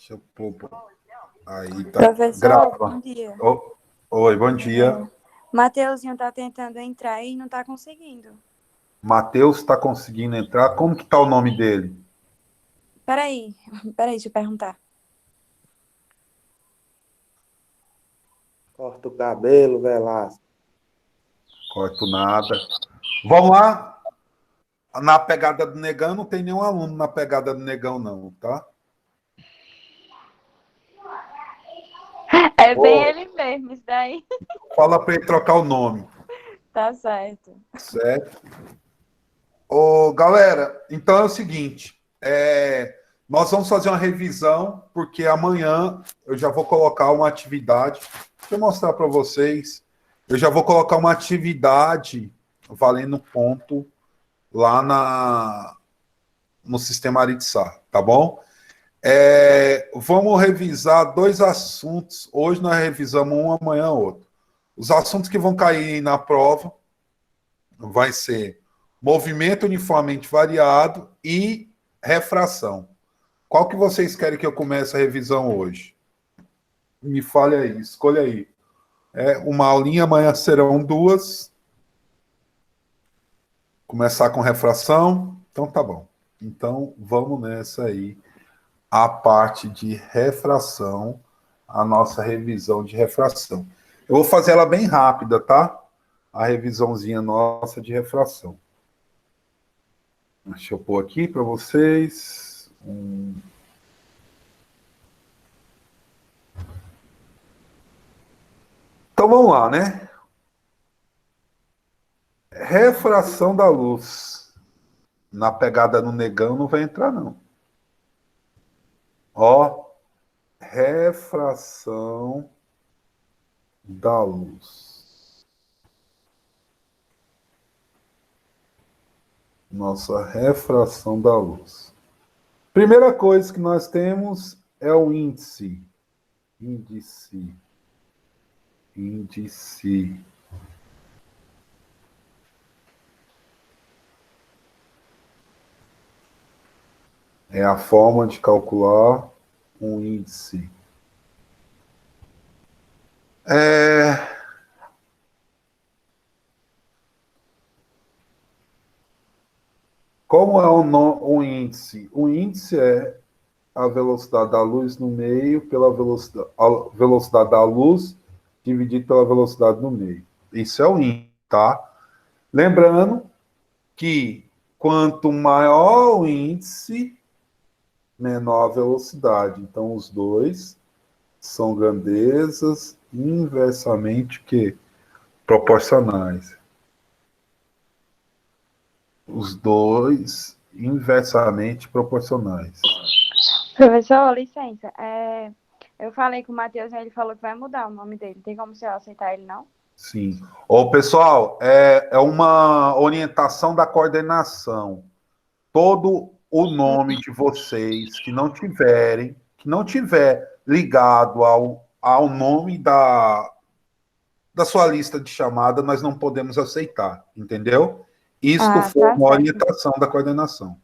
Deixa eu pôr. Aí tá. Professor, Grava. bom dia. Oi, bom dia. Mateuzinho tá tentando entrar e não tá conseguindo. Matheus está conseguindo entrar. Como que tá o nome dele? Peraí, deixa eu perguntar. Corta o cabelo, Velasco. Corto nada. Vamos lá? Na pegada do Negão, não tem nenhum aluno na pegada do Negão, não, tá? É bem ele mesmo, isso daí. Fala para ele trocar o nome, Tá certo. certo? Ô, galera, então é o seguinte, nós vamos fazer uma revisão, porque amanhã eu já vou colocar uma atividade, deixa eu mostrar para vocês, eu já vou colocar uma atividade valendo ponto lá no sistema Aritsar, tá bom? Vamos revisar dois assuntos, hoje nós revisamos um, amanhã outro. Os assuntos que vão cair na prova vai ser movimento uniformemente variado e refração. Qual que vocês querem que eu comece a revisão hoje? Me fale aí, escolha aí. Uma aulinha, amanhã serão duas. Começar com refração? Então tá bom. Então vamos nessa aí. A parte de refração, a nossa revisão de refração. Eu vou fazer ela bem rápida, tá? A revisãozinha nossa de refração. Deixa eu pôr aqui para vocês. Então vamos lá, né? Refração da luz. Na pegada no Negão não vai entrar, não. Ó, refração da luz. Nossa refração da luz. Primeira coisa que nós temos é o índice. Índice. É a forma de calcular um índice. Como é o índice? O índice é a velocidade da luz no meio pela a velocidade da luz dividido pela velocidade no meio. Isso é o índice, tá? Lembrando que quanto maior o índice, menor a velocidade. Então, os dois são grandezas inversamente proporcionais. Os dois inversamente proporcionais. Professor, licença. Eu falei com o Matheus, ele falou que vai mudar o nome dele. Tem como você aceitar ele, não? Sim. Ô, pessoal, é uma orientação da coordenação. Todo o nome de vocês que não tiver ligado ao nome da sua lista de chamada, nós não podemos aceitar, entendeu? Isto foi tá uma certo. orientação da coordenação.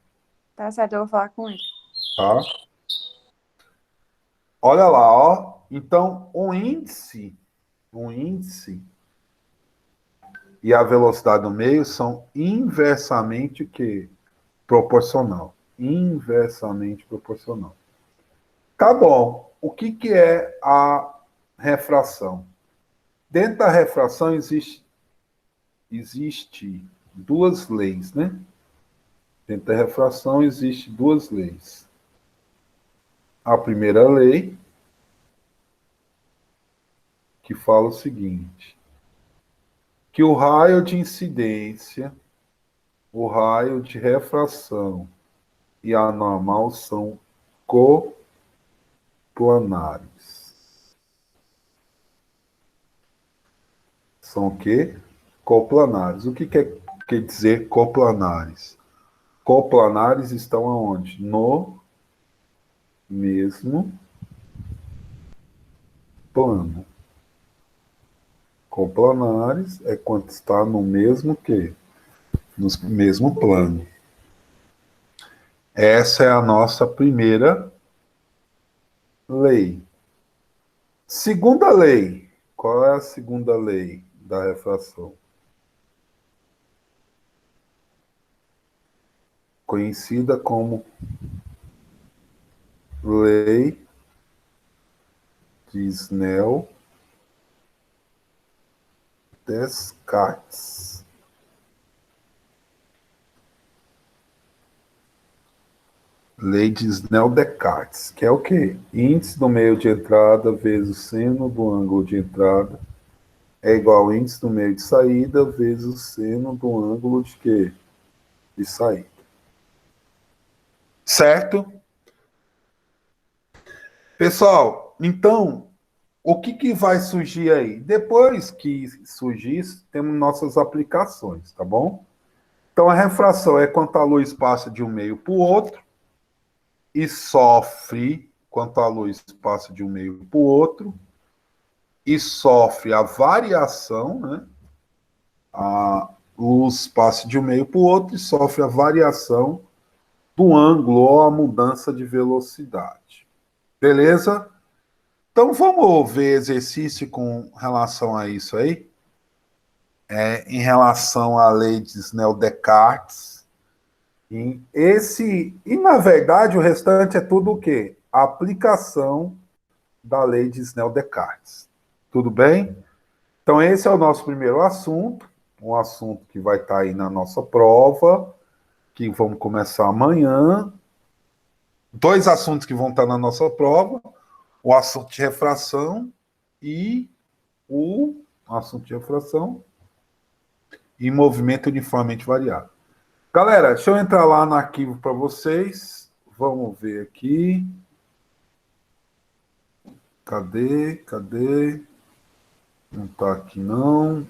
Tá certo, eu vou falar com ele. Tá? Olha lá, ó. Então, o índice e a velocidade no meio são inversamente proporcional. Inversamente proporcional. Tá bom. O que é a refração? Dentro da refração existe duas leis, né? Dentro da refração existe duas leis. A primeira lei, que fala o seguinte, que o raio de incidência, o raio de refração e a normal são coplanares. São o quê? Coplanares. O que quer dizer coplanares? Coplanares estão aonde? No mesmo plano. Coplanares é quando está no mesmo quê? No mesmo plano. Essa é a nossa primeira lei. Segunda lei. Qual é a segunda lei da refração? Conhecida como lei de Snell-Descartes. Lei de Snell-Descartes, que é o quê? Índice do meio de entrada vezes o seno do ângulo de entrada é igual ao índice do meio de saída vezes o seno do ângulo de quê? De saída. Certo? Pessoal, então, o que vai surgir aí? Depois que surgir isso, temos nossas aplicações, tá bom? Então, a refração é quanto a luz passa de um meio para o outro e sofre quanto a luz passa de um meio para o outro e sofre a variação, né? A luz passa de um meio para o outro e sofre a variação do ângulo ou a mudança de velocidade. Beleza? Então vamos ver exercício com relação a isso aí. Em relação à lei de Snell-Descartes. E na verdade o restante é tudo o quê? A aplicação da lei de Snell-Descartes. Tudo bem? Então esse é o nosso primeiro assunto, um assunto que vai estar aí na nossa prova, que vamos começar amanhã. Dois assuntos que vão estar na nossa prova, o assunto de refração e o assunto de refração e movimento uniformemente variável. Galera, deixa eu entrar lá no arquivo para vocês. Vamos ver aqui. Cadê? Cadê? Não está aqui, não.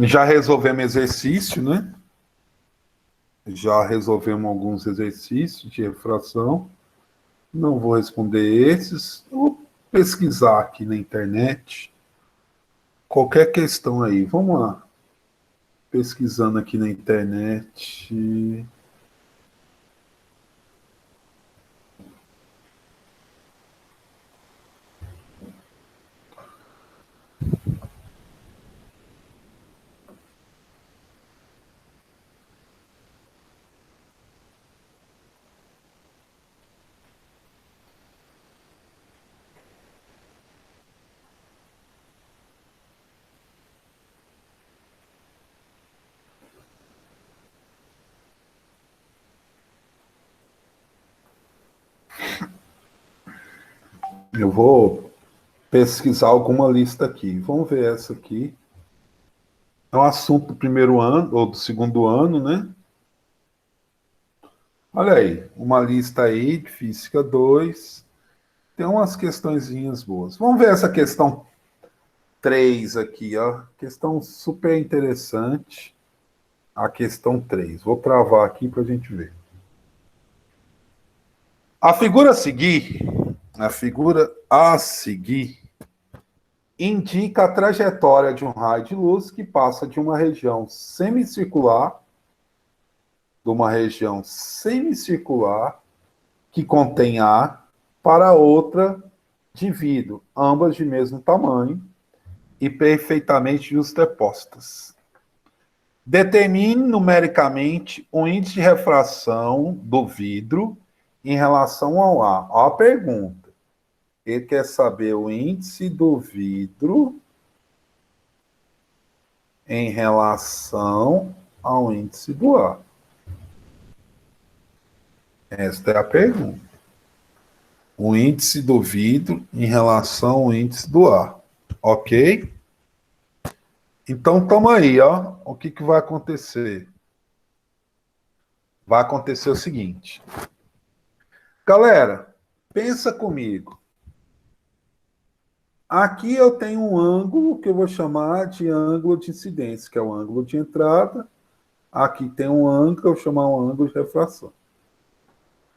Já resolvemos exercício, né? Já resolvemos alguns exercícios de refração. Não vou responder esses. Eu vou pesquisar aqui na internet. Qualquer questão aí. Vamos lá. Pesquisando aqui na internet. Eu vou pesquisar alguma lista aqui. Vamos ver essa aqui. É um assunto do primeiro ano, ou do segundo ano, né? Olha aí, uma lista aí de Física 2. Tem umas questõezinhas boas. Vamos ver essa questão 3 aqui, ó. Questão super interessante. A questão 3. Vou travar aqui para a gente ver. A figura a seguir indica a trajetória de um raio de luz que passa de uma região semicircular que contém ar para outra de vidro, ambas de mesmo tamanho e perfeitamente justapostas. Determine numericamente o índice de refração do vidro em relação ao ar. Olha a pergunta. Ele quer saber o índice do vidro em relação ao índice do ar. Esta é a pergunta. O índice do vidro em relação ao índice do ar. Ok? Então, toma aí, ó. O que vai acontecer? Vai acontecer o seguinte. Galera, pensa comigo. Aqui eu tenho um ângulo que eu vou chamar de ângulo de incidência, que é o ângulo de entrada. Aqui tem um ângulo que eu vou chamar um ângulo de refração.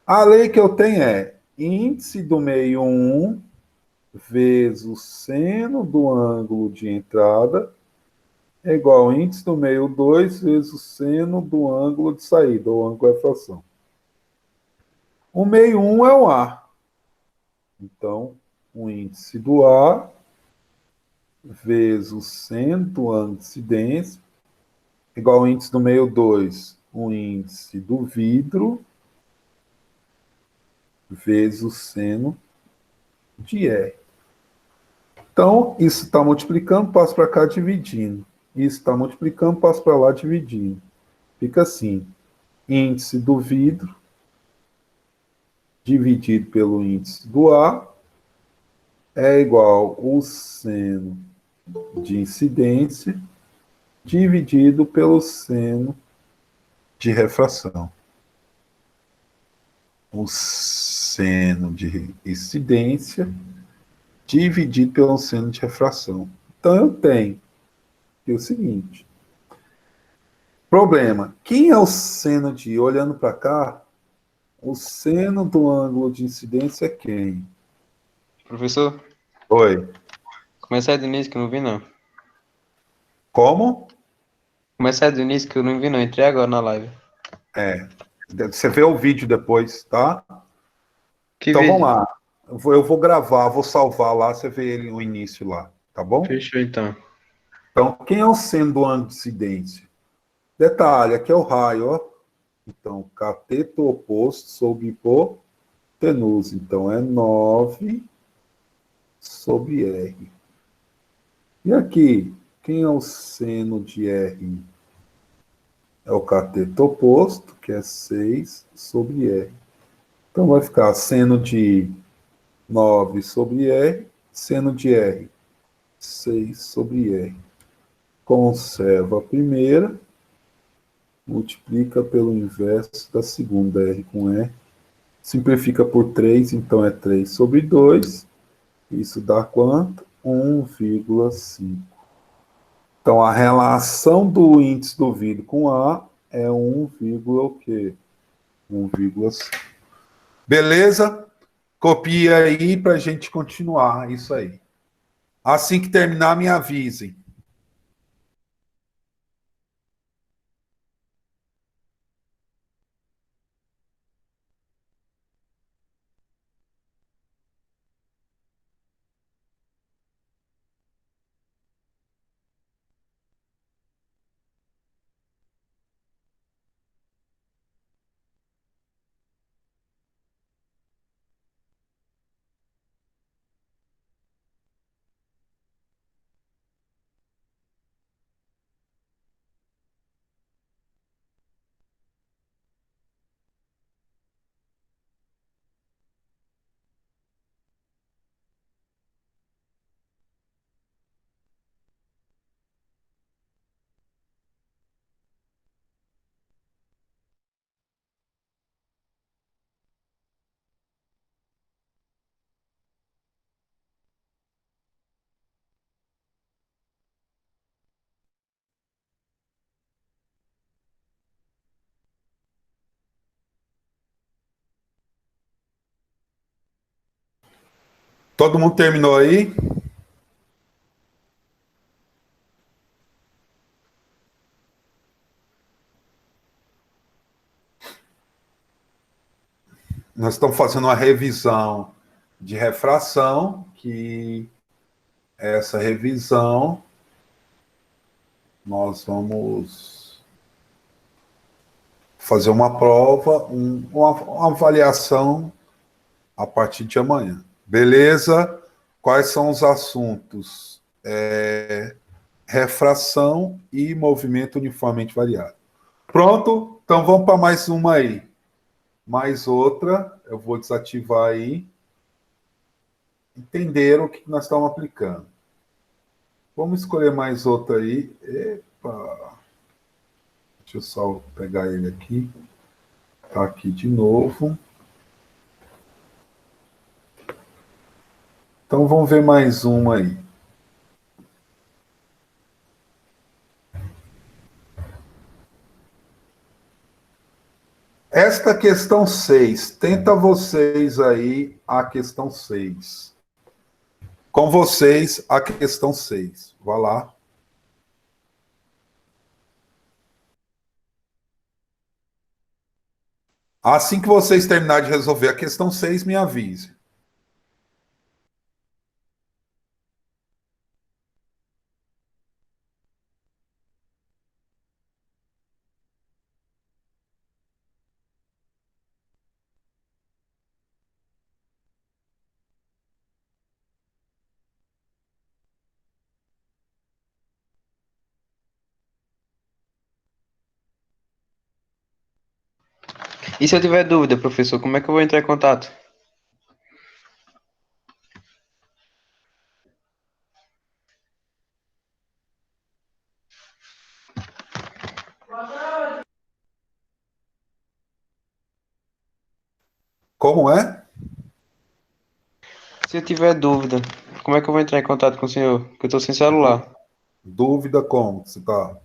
A lei que eu tenho é índice do meio 1 vezes o seno do ângulo de entrada é igual ao índice do meio 2 vezes o seno do ângulo de saída, ou ângulo de refração. O meio 1 é o A. Então, o índice do A vezes o seno do ângulo de incidência igual ao índice do meio 2, o índice do vidro vezes o seno de R. Então, isso está multiplicando, passa para cá dividindo. Isso está multiplicando, passa para lá dividindo. Fica assim, índice do vidro dividido pelo índice do A é igual ao seno de incidência dividido pelo seno de refração. O seno de incidência dividido pelo seno de refração. Então, eu tenho o seguinte. Problema. Quem é o seno de... Olhando para cá, o seno do ângulo de incidência é quem? Professor, Oi. começa aí do início que eu não vi, não. Como? Começa aí do início que eu não vi, não. Entrei agora na live. Você vê o vídeo depois, tá? Que Então, vamos vídeo? lá. Eu vou gravar, vou salvar lá, você vê ele no início lá, tá bom? Fechou, então. Então, quem é o seno do ângulo de incidência? Detalhe, aqui é o raio, ó. Então, cateto oposto sobre hipotenusa. Então, é 9 sobre R. E aqui, quem é o seno de R? É o cateto oposto, que é 6 sobre R. Então, vai ficar seno de 9 sobre R, seno de R, 6 sobre R. Conserva a primeira, multiplica pelo inverso da segunda, R com R. Simplifica por 3, então é 3 sobre 2. Isso dá quanto? 1,5. Então, a relação do índice do vidro com A é 1, o quê? 1,5. Beleza? Copia aí para a gente continuar isso aí. Assim que terminar, me avisem. Todo mundo terminou aí? Nós estamos fazendo uma revisão de refração, que essa revisão nós vamos fazer uma prova, uma avaliação a partir de amanhã. Beleza? Quais são os assuntos? Refração e movimento uniformemente variado. Pronto? Então vamos para mais uma aí. Mais outra, eu vou desativar aí. Entenderam o que nós estamos aplicando. Vamos escolher mais outra aí. Epa! Deixa eu só pegar ele aqui. Tá aqui de novo. Então vamos ver mais uma aí. Esta questão 6. Tenta vocês aí a questão 6. Com vocês a questão 6. Vá lá. Assim que vocês terminarem de resolver a questão 6, me avise. E se eu tiver dúvida, professor, como é que eu vou entrar em contato? Como é? Se eu tiver dúvida, como é que eu vou entrar em contato com o senhor? Porque eu tô sem celular. Dúvida como? Você tá...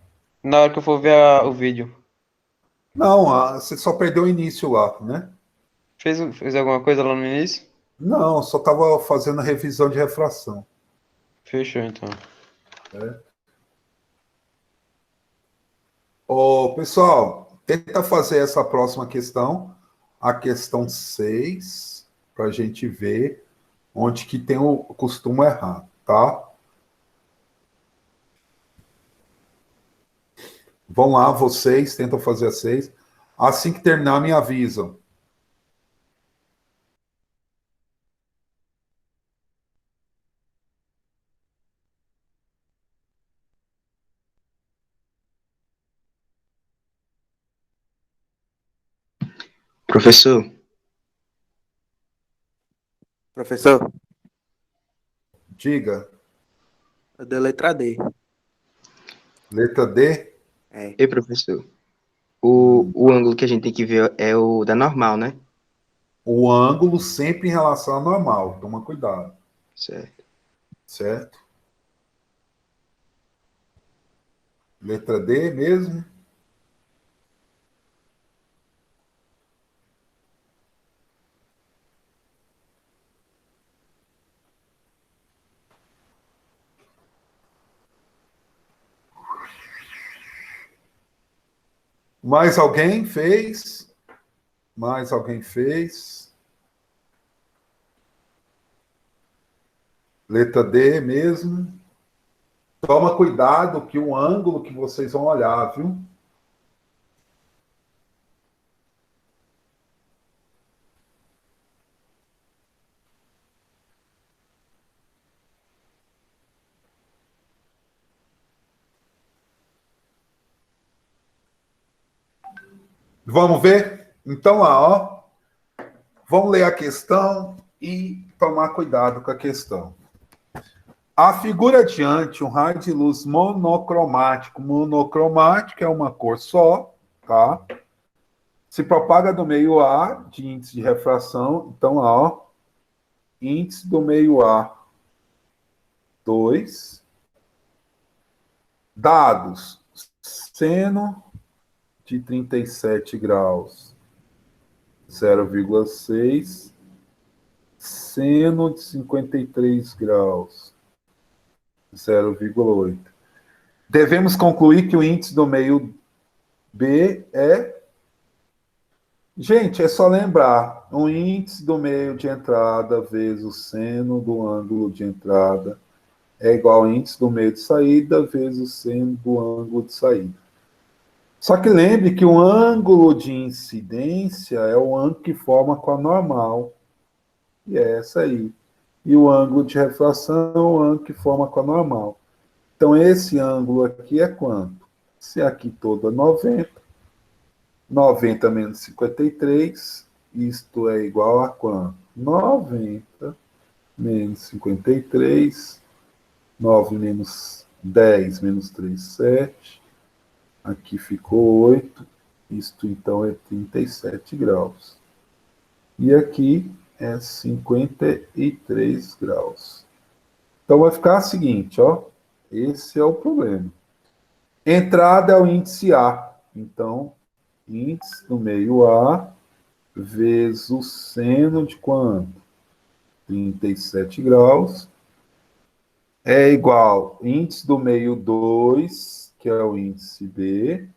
Na hora que eu for ver o vídeo. Não, você só perdeu o início lá, né? Fez alguma coisa lá no início? Não, só estava fazendo a revisão de refração. Fechou, então. Ô, pessoal, tenta fazer essa próxima questão, a questão 6, para a gente ver onde que tem o costume errar, tá? Vão lá, vocês tentam fazer a 6. Assim que terminar, me avisam. Professor, Professor, Diga. eu dei letra D. Letra D. É. ei, professor, o ângulo que a gente tem que ver é o da normal, né? O ângulo sempre em relação ao normal. Toma cuidado, Certo. certo? Letra D mesmo. Mais alguém fez? Mais alguém fez? Letra D mesmo. Toma cuidado que o ângulo que vocês vão olhar, viu? Vamos ver? Então, lá, ó. Vamos ler a questão e tomar cuidado com a questão. A figura adiante, um raio de luz monocromático. Monocromático é uma cor só, tá? Se propaga do meio A, de índice de refração. Então, lá, ó. Índice do meio A, 2. Dados. Seno de 37 graus, 0,6. Seno de 53 graus, 0,8. Devemos concluir que o índice do meio B é... Gente, é só lembrar, o índice do meio de entrada vezes o seno do ângulo de entrada é igual ao índice do meio de saída vezes o seno do ângulo de saída. Só que lembre que o ângulo de incidência é o ângulo que forma com a normal. E é essa aí. E o ângulo de refração é o ângulo que forma com a normal. Então, esse ângulo aqui é quanto? Se aqui todo é 90, 90 menos 53, isto é igual a quanto? 90 menos 53, 9 menos 10 menos 3, 7. Aqui ficou 8. Isto, então, é 37 graus. E aqui, é 53 graus. Então vai ficar o seguinte, ó. Esse é o problema. Entrada é o índice A. Então, índice do meio A vezes o seno de quanto? 37 graus. É igual índice do meio 2, que é o índice B,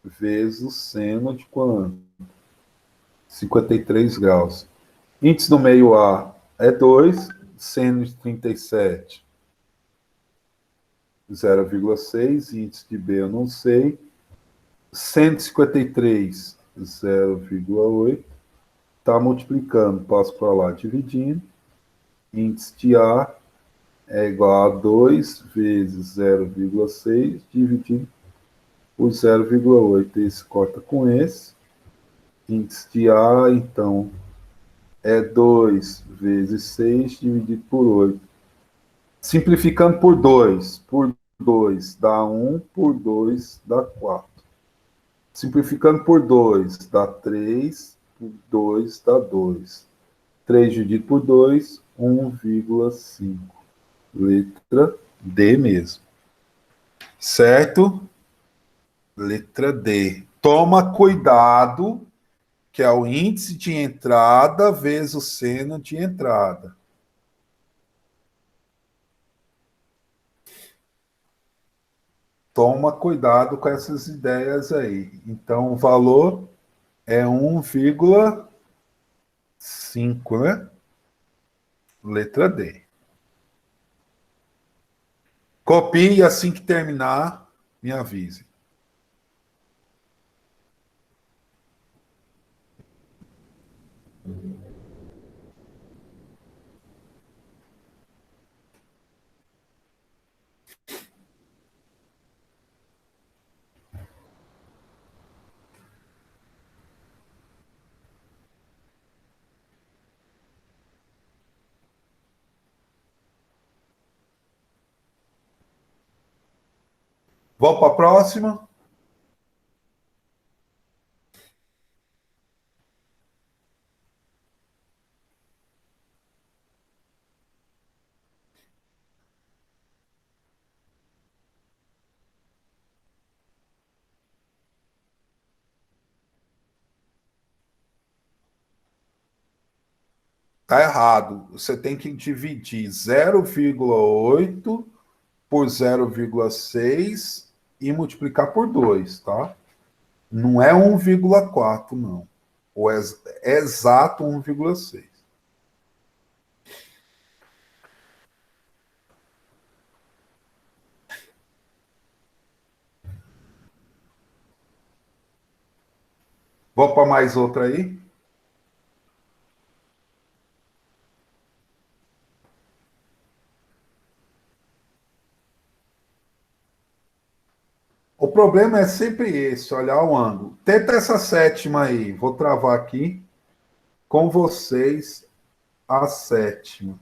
vezes o seno de quanto? 53 graus. Índice do meio A é 2, seno de 37, 0,6, índice de B eu não sei, 153, 0,8, está multiplicando, passo para lá dividindo, índice de A é igual a 2 vezes 0,6 dividido por 0,8. Esse corta com esse. Índice de A, então, é 2 vezes 6 dividido por 8. Simplificando por 2 dá 1, por 2 dá 4. Simplificando por 2 dá 3, por 2 dá 2. 3 dividido por 2, 1,5. Letra D mesmo. Certo? Letra D. Toma cuidado, que é o índice de entrada vezes o seno de entrada. Toma cuidado com essas ideias aí. Então, o valor é 1,5, né? Letra D. Copie e assim que terminar, me avise. Vamos para a próxima? Tá errado. Você tem que dividir 0,8 por 0,6 e multiplicar por 2, tá? Não é 1,4, não. O é exato 1,6. Vou para mais outra aí. O problema é sempre esse, olhar o ângulo. Tenta essa sétima aí. Vou travar aqui com vocês a sétima.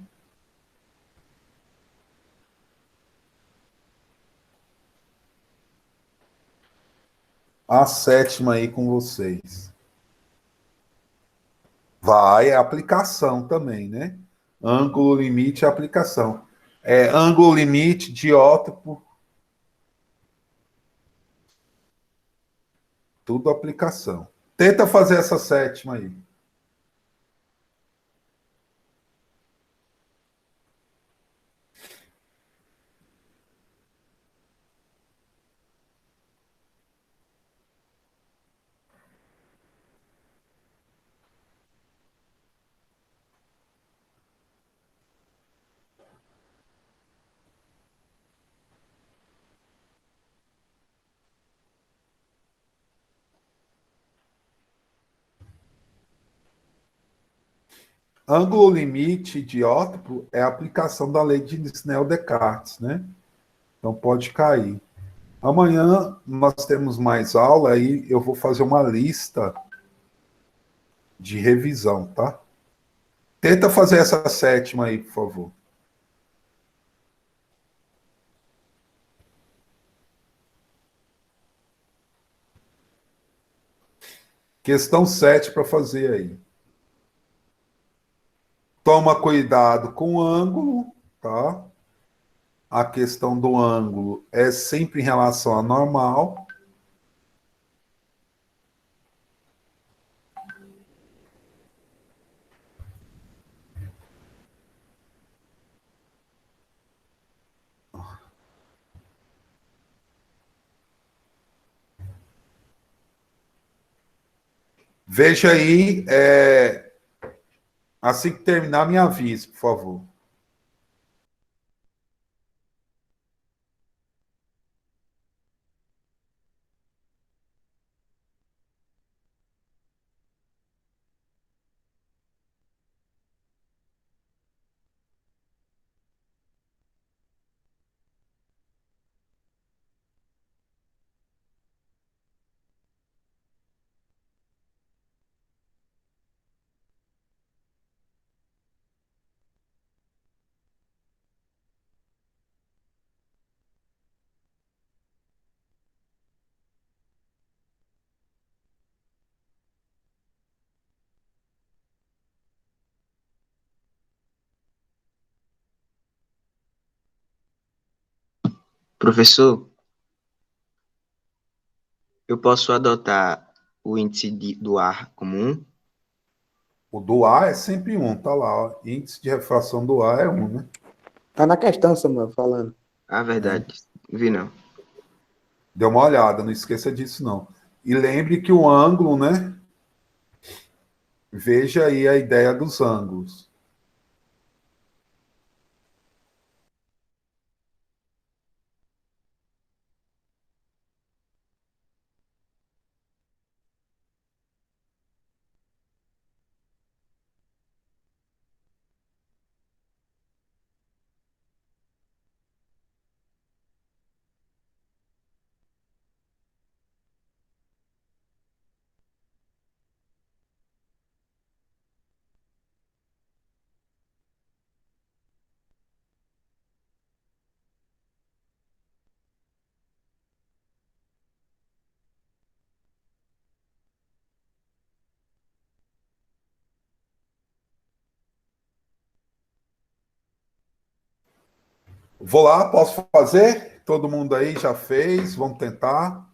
A sétima aí com vocês. Vai, é aplicação também, né? Ângulo limite é aplicação. É ângulo limite, diótopo, tudo aplicação. Tenta fazer essa sétima aí. Ângulo limite diótopo é a aplicação da lei de Snell-Descartes, né? Então pode cair. Amanhã nós temos mais aula, aí eu vou fazer uma lista de revisão, tá? Tenta fazer essa sétima aí, por favor. Questão 7 para fazer aí. Toma cuidado com o ângulo, tá? A questão do ângulo é sempre em relação à normal. Veja aí, assim que terminar, me avise, por favor. Professor, eu posso adotar o índice do ar como 1? O do ar é sempre 1, tá lá. Ó. Índice de refração do ar é 1, né? Tá na questão, Samuel, falando. Ah, verdade. Vi não. Dê uma olhada, não esqueça disso, não. E lembre que o ângulo, né? Veja aí a ideia dos ângulos. Vou lá, posso fazer? Todo mundo aí já fez, vamos tentar.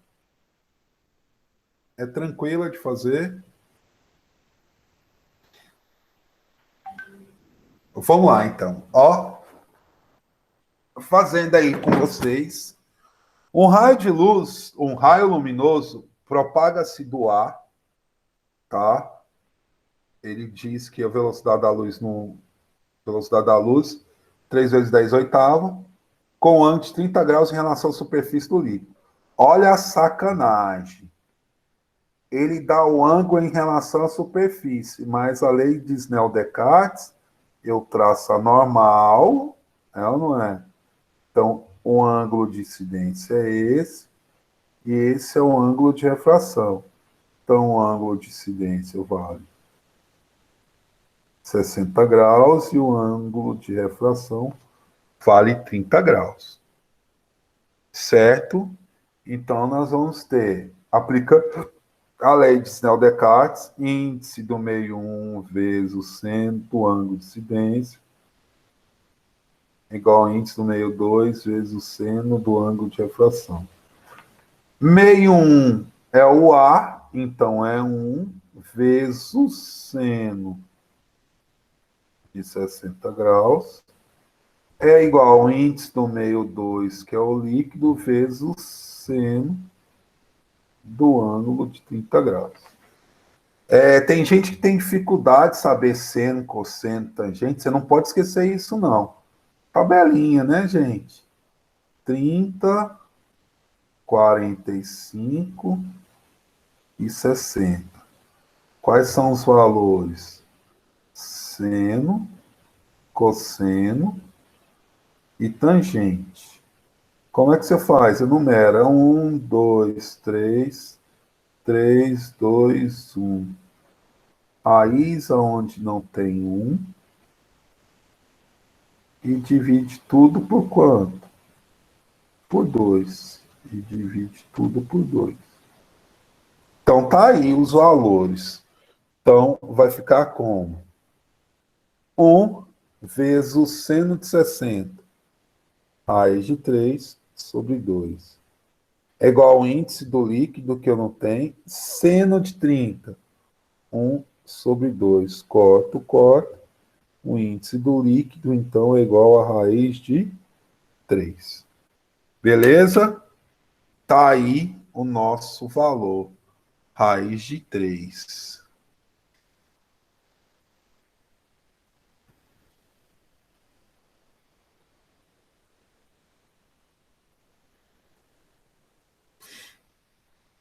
É tranquila de fazer. Vamos lá, então. Ó, fazendo aí com vocês. Um raio de luz, um raio luminoso, propaga-se do ar, tá? Ele diz que a velocidade da luz, velocidade da luz, 3 vezes 10 oitavo, com ângulo de 30 graus em relação à superfície do líquido. Olha a sacanagem. Ele dá o ângulo em relação à superfície, mas a lei de Snell-Descartes, eu traço a normal, é ou não é? Então, o ângulo de incidência é esse, e esse é o ângulo de refração. Então, o ângulo de incidência vale 60 graus e o ângulo de refração vale 30 graus. Certo? Então, nós vamos ter, aplica a lei de Snell-Descartes, índice do meio 1 vezes o seno do ângulo de incidência, igual ao índice do meio 2 vezes o seno do ângulo de refração. Meio 1 é o ar, então é 1 vezes o seno de 60 graus, é igual ao índice do meio 2, que é o líquido, vezes o seno do ângulo de 30 graus. Tem gente que tem dificuldade de saber seno, cosseno, tangente. Você não pode esquecer isso, não. Tabelinha, né, gente? 30, 45 e 60. Quais são os valores? Seno, cosseno e tangente. Como é que você faz? Enumera 1, 2, 3, 3, 2, 1. Raiz aonde não tem 1 e divide tudo por quanto? Por 2. E divide tudo por 2. Então, tá aí os valores. Então, vai ficar como? 1 vezes o seno de 60, raiz de 3 sobre 2. É igual ao índice do líquido, que eu não tenho, seno de 30, 1 sobre 2. Corto, corto. O índice do líquido, então, é igual a raiz de 3. Beleza? Tá aí o nosso valor. Raiz de 3.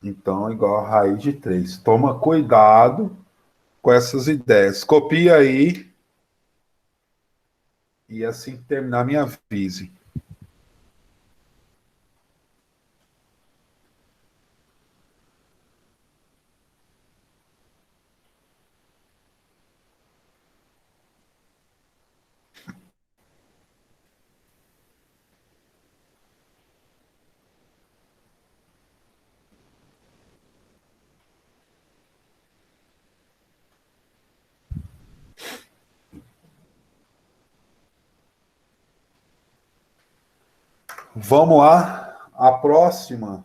Então, igual a raiz de 3. Toma cuidado com essas ideias. Copia aí. E assim que terminar, me avise. Vamos lá. A próxima.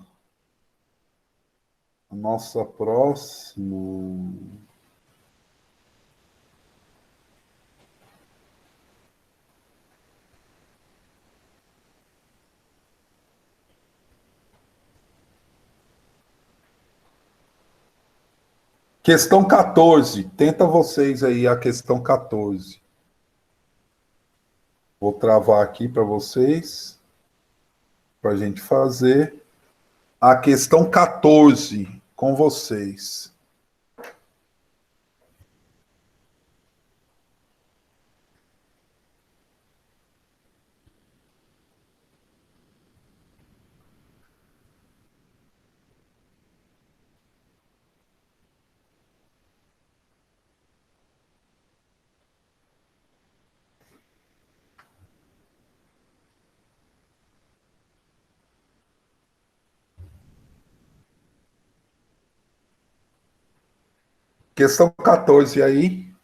A nossa próxima. Questão 14. Tenta vocês aí a questão 14. Vou travar aqui para vocês, para a gente fazer a questão 14 com vocês. Questão 14 aí.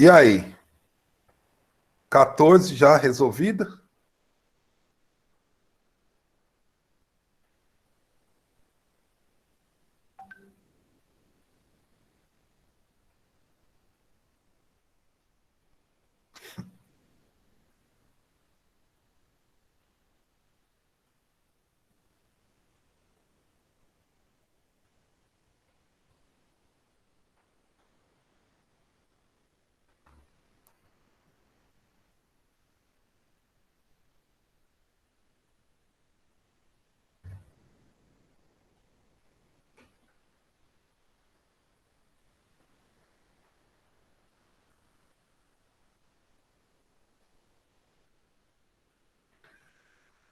E aí? 14 já resolvida?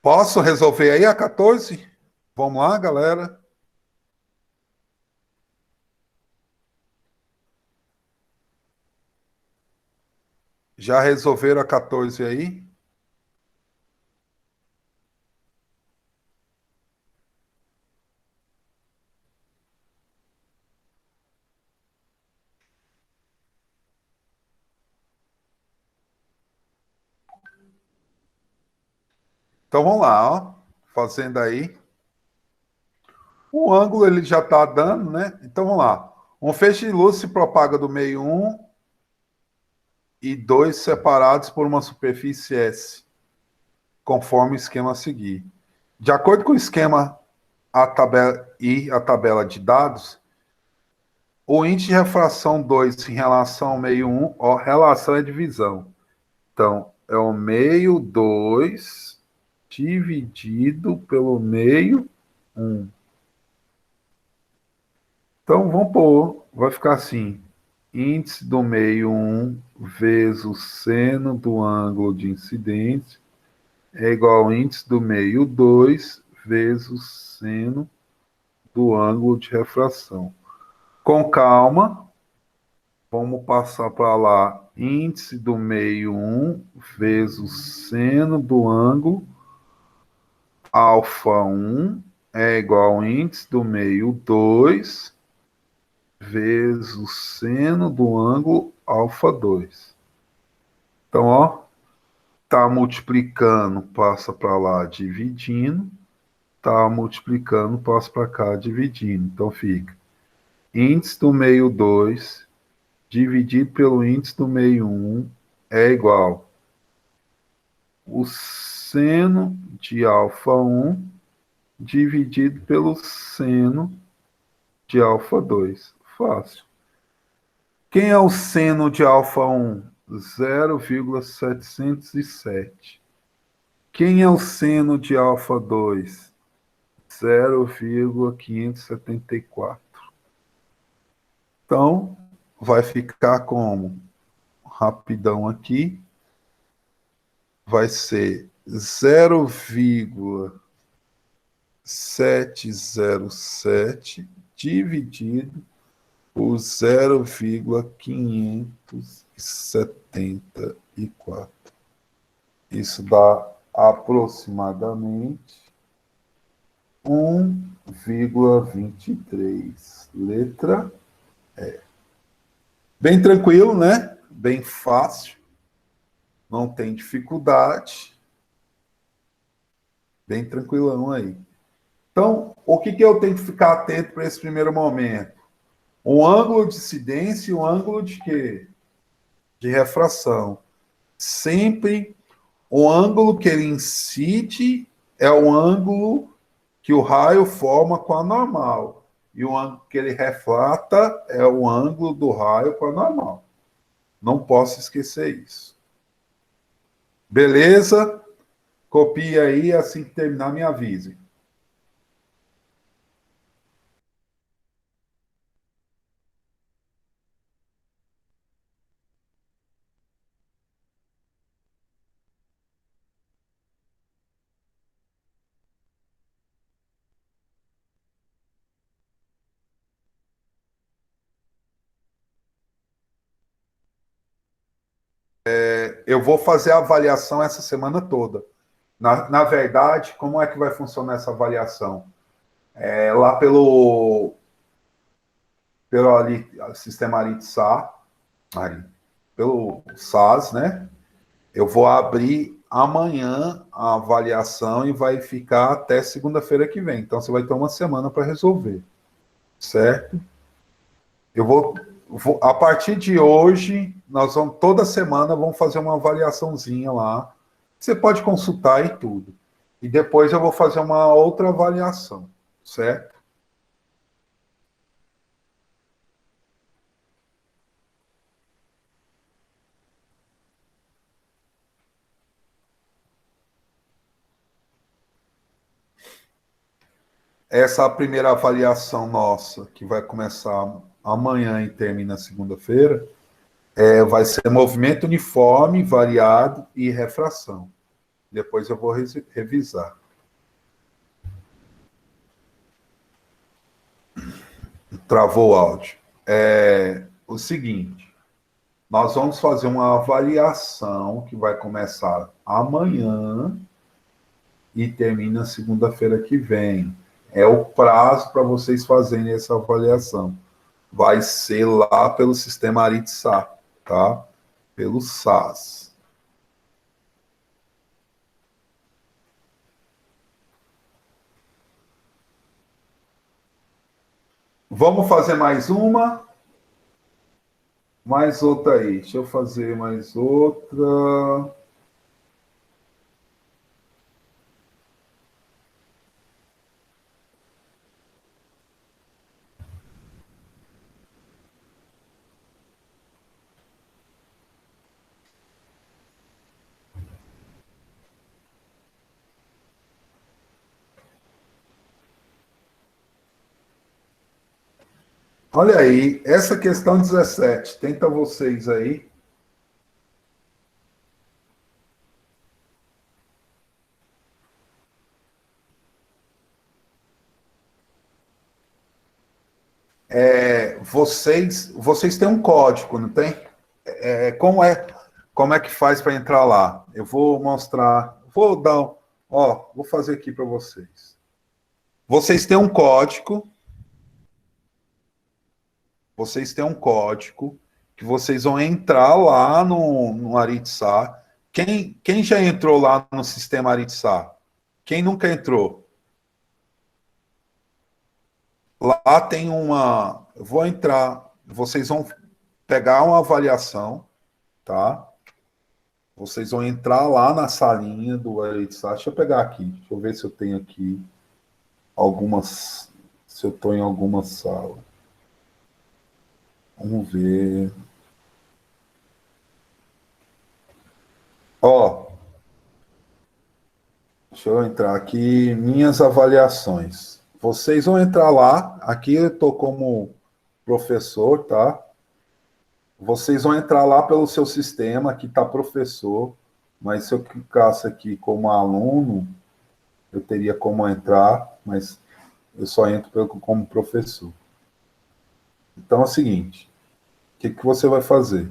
Posso resolver aí a 14? Vamos lá, galera. Já resolveram a 14 aí? Então vamos lá, ó. Fazendo aí. O ângulo ele já está dando, né? Então vamos lá. Um feixe de luz se propaga do meio 1 e 2 separados por uma superfície S, conforme o esquema a seguir. De acordo com o esquema a tabela de dados, o índice de refração 2 em relação ao meio 1, ó, relação é divisão. Então, é o meio 2 dividido pelo meio 1. Então, vamos pôr, vai ficar assim, índice do meio 1 vezes o seno do ângulo de incidência é igual ao índice do meio 2 vezes o seno do ângulo de refração. Com calma, vamos passar para lá. Índice do meio 1 vezes o seno do ângulo alfa 1 é igual ao índice do meio 2 vezes o seno do ângulo alfa 2. Então, ó, tá multiplicando, passa para lá dividindo, tá multiplicando, passa para cá dividindo. Então fica índice do meio 2 dividido pelo índice do meio 1 é igual o seno de alfa 1 dividido pelo seno de alfa 2. Fácil. Quem é o seno de alfa 1? 0,707. Quem é o seno de alfa 2? 0,574. Então, vai ficar como? Rapidão aqui. Vai ser 0,707 dividido por 0,574. Isso dá aproximadamente 1,23. Letra E. Bem tranquilo, né? Bem fácil. Não tem dificuldade. Bem tranquilão aí. Então, o que eu tenho que ficar atento para esse primeiro momento? Um ângulo de incidência e um ângulo de quê? De refração. Sempre o ângulo que ele incide é o ângulo que o raio forma com a normal. E o ângulo que ele refrata é o ângulo do raio com a normal. Não posso esquecer isso. Beleza? Copia aí, assim que terminar, me avise. Eu vou fazer a avaliação essa semana toda. Na verdade, como é que vai funcionar essa avaliação? Lá pelo sistema ARIT-SA, pelo SAS, né? Eu vou abrir amanhã a avaliação e vai ficar até segunda-feira que vem. Então, você vai ter uma semana para resolver, certo? Eu a partir de hoje, toda semana, vamos fazer uma avaliaçãozinha lá. Você pode consultar e tudo. E depois eu vou fazer uma outra avaliação, certo? Essa primeira avaliação nossa, que vai começar amanhã e termina segunda-feira, vai ser movimento uniforme, variado e refração. Depois eu vou revisar. Travou o áudio. O seguinte, nós vamos fazer uma avaliação que vai começar amanhã e termina segunda-feira que vem. É o prazo para vocês fazerem essa avaliação. Vai ser lá pelo sistema ARIT-SA, tá? Pelo SAS. Vamos fazer mais uma? Mais outra aí. Deixa eu fazer mais outra. Olha aí, essa questão 17, tenta vocês aí. Vocês têm um código, não tem? Como é que faz para entrar lá? Eu vou mostrar, vou fazer aqui para vocês. Vocês têm um código, que vocês vão entrar lá no Aritsá. Quem já entrou lá no sistema Aritsá? Quem nunca entrou? Lá tem uma. Eu vou entrar. Vocês vão pegar uma avaliação, tá? Vocês vão entrar lá na salinha do Aritsá. Deixa eu pegar aqui. Deixa eu ver se eu tenho aqui algumas. Se eu estou em alguma sala. Vamos ver. Ó, deixa eu entrar aqui. Minhas avaliações. Vocês vão entrar lá. Aqui eu estou como professor, tá? Vocês vão entrar lá pelo seu sistema, aqui está professor, mas se eu clicasse aqui como aluno, eu teria como entrar, mas eu só entro como professor. Então é o seguinte, o que você vai fazer?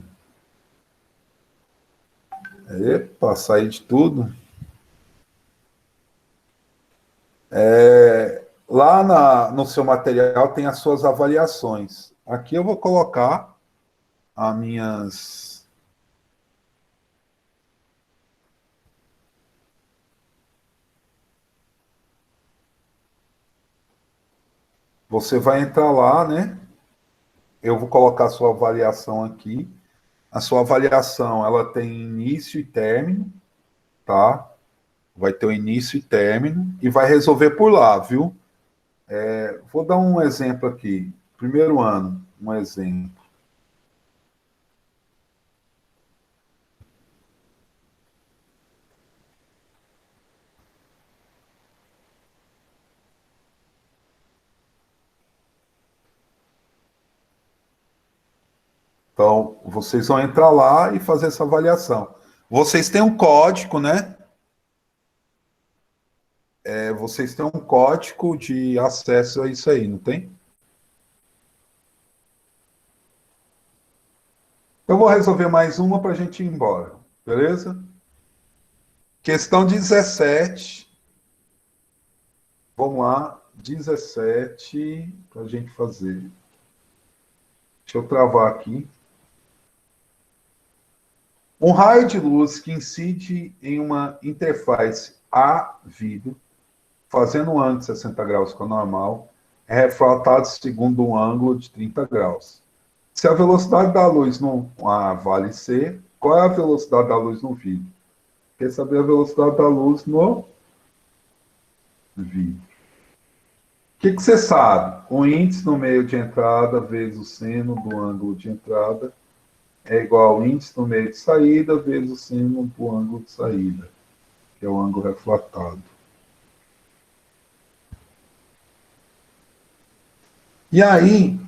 Epa, sair de tudo. Lá no seu material tem as suas avaliações. Aqui eu vou colocar as minhas... Você vai entrar lá, né? Eu vou colocar a sua avaliação aqui. A sua avaliação, ela tem início e término, tá? Vai ter o início e término e vai resolver por lá, viu? Vou dar um exemplo aqui. Primeiro ano, um exemplo. Então, vocês vão entrar lá e fazer essa avaliação. Vocês têm um código, né? Vocês têm um código de acesso a isso aí, não tem? Eu vou resolver mais uma para a gente ir embora, beleza? Questão 17. Vamos lá, 17, para a gente fazer. Deixa eu travar aqui. Um raio de luz que incide em uma interface A-vidro, fazendo um ângulo de 60 graus com a normal, é refratado segundo um ângulo de 30 graus. Se a velocidade da luz no A vale C, qual é a velocidade da luz no vidro? Quer saber a velocidade da luz no vidro. O que você sabe? O índice no meio de entrada vezes o seno do ângulo de entrada é igual ao índice no meio de saída vezes o seno do ângulo de saída, que é o ângulo refratado. E aí,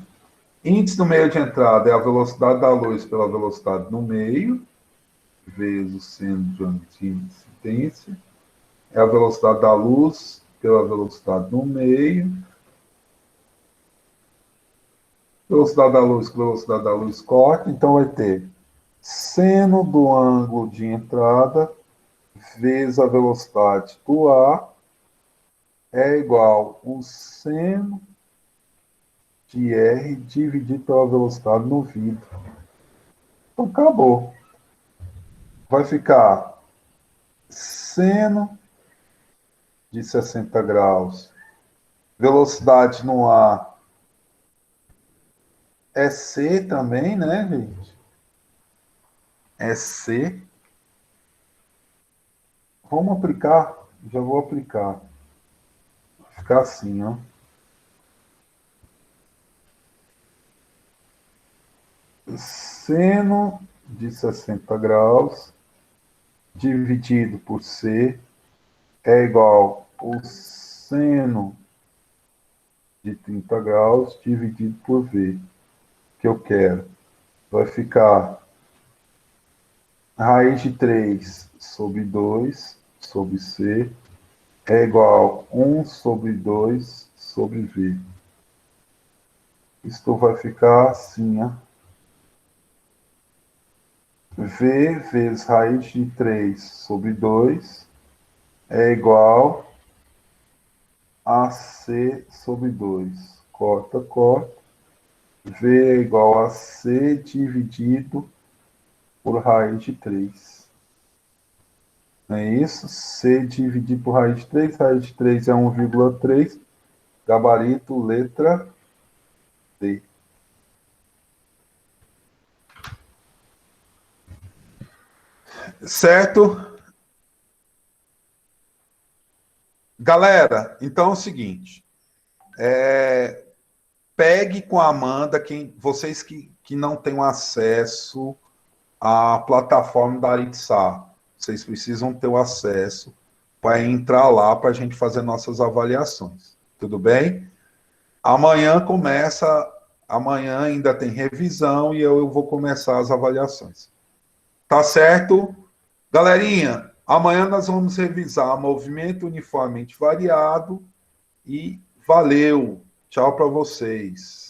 índice no meio de entrada é a velocidade da luz pela velocidade no meio, vezes o seno de ângulo de incidência. É a velocidade da luz pela velocidade no meio. Velocidade da luz com velocidade da luz corta. Então, vai ter seno do ângulo de entrada vezes a velocidade do A é igual ao seno de R dividido pela velocidade no vidro. Então, acabou. Vai ficar seno de 60 graus. Velocidade no A é C também, né, gente? É C. Vamos aplicar. Já vou aplicar. Vai ficar assim, ó. Seno de 60 graus dividido por C é igual ao seno de 30 graus dividido por V, que eu quero. Vai ficar raiz de 3 sobre 2 sobre C é igual a 1 sobre 2 sobre V. Isto vai ficar assim, ó. V vezes raiz de 3 sobre 2 é igual a C sobre 2. Corta, corta. V é igual a C dividido por raiz de 3. Não é isso? C dividido por raiz de 3. Raiz de 3 é 1,3. Gabarito, letra D. Certo? Galera, então é o seguinte. Pegue com a Amanda, vocês que não têm acesso à plataforma da Aritsá. Vocês precisam ter o acesso para entrar lá para a gente fazer nossas avaliações. Tudo bem? Amanhã ainda tem revisão e eu vou começar as avaliações. Tá certo? Galerinha, amanhã nós vamos revisar movimento uniformemente variado e valeu. Tchau para vocês.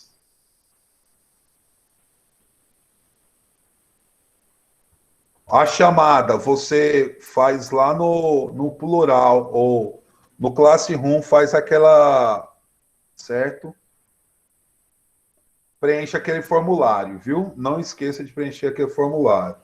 A chamada você faz lá no plural ou no Classroom, faz aquela, certo? Preencha aquele formulário, viu? Não esqueça de preencher aquele formulário.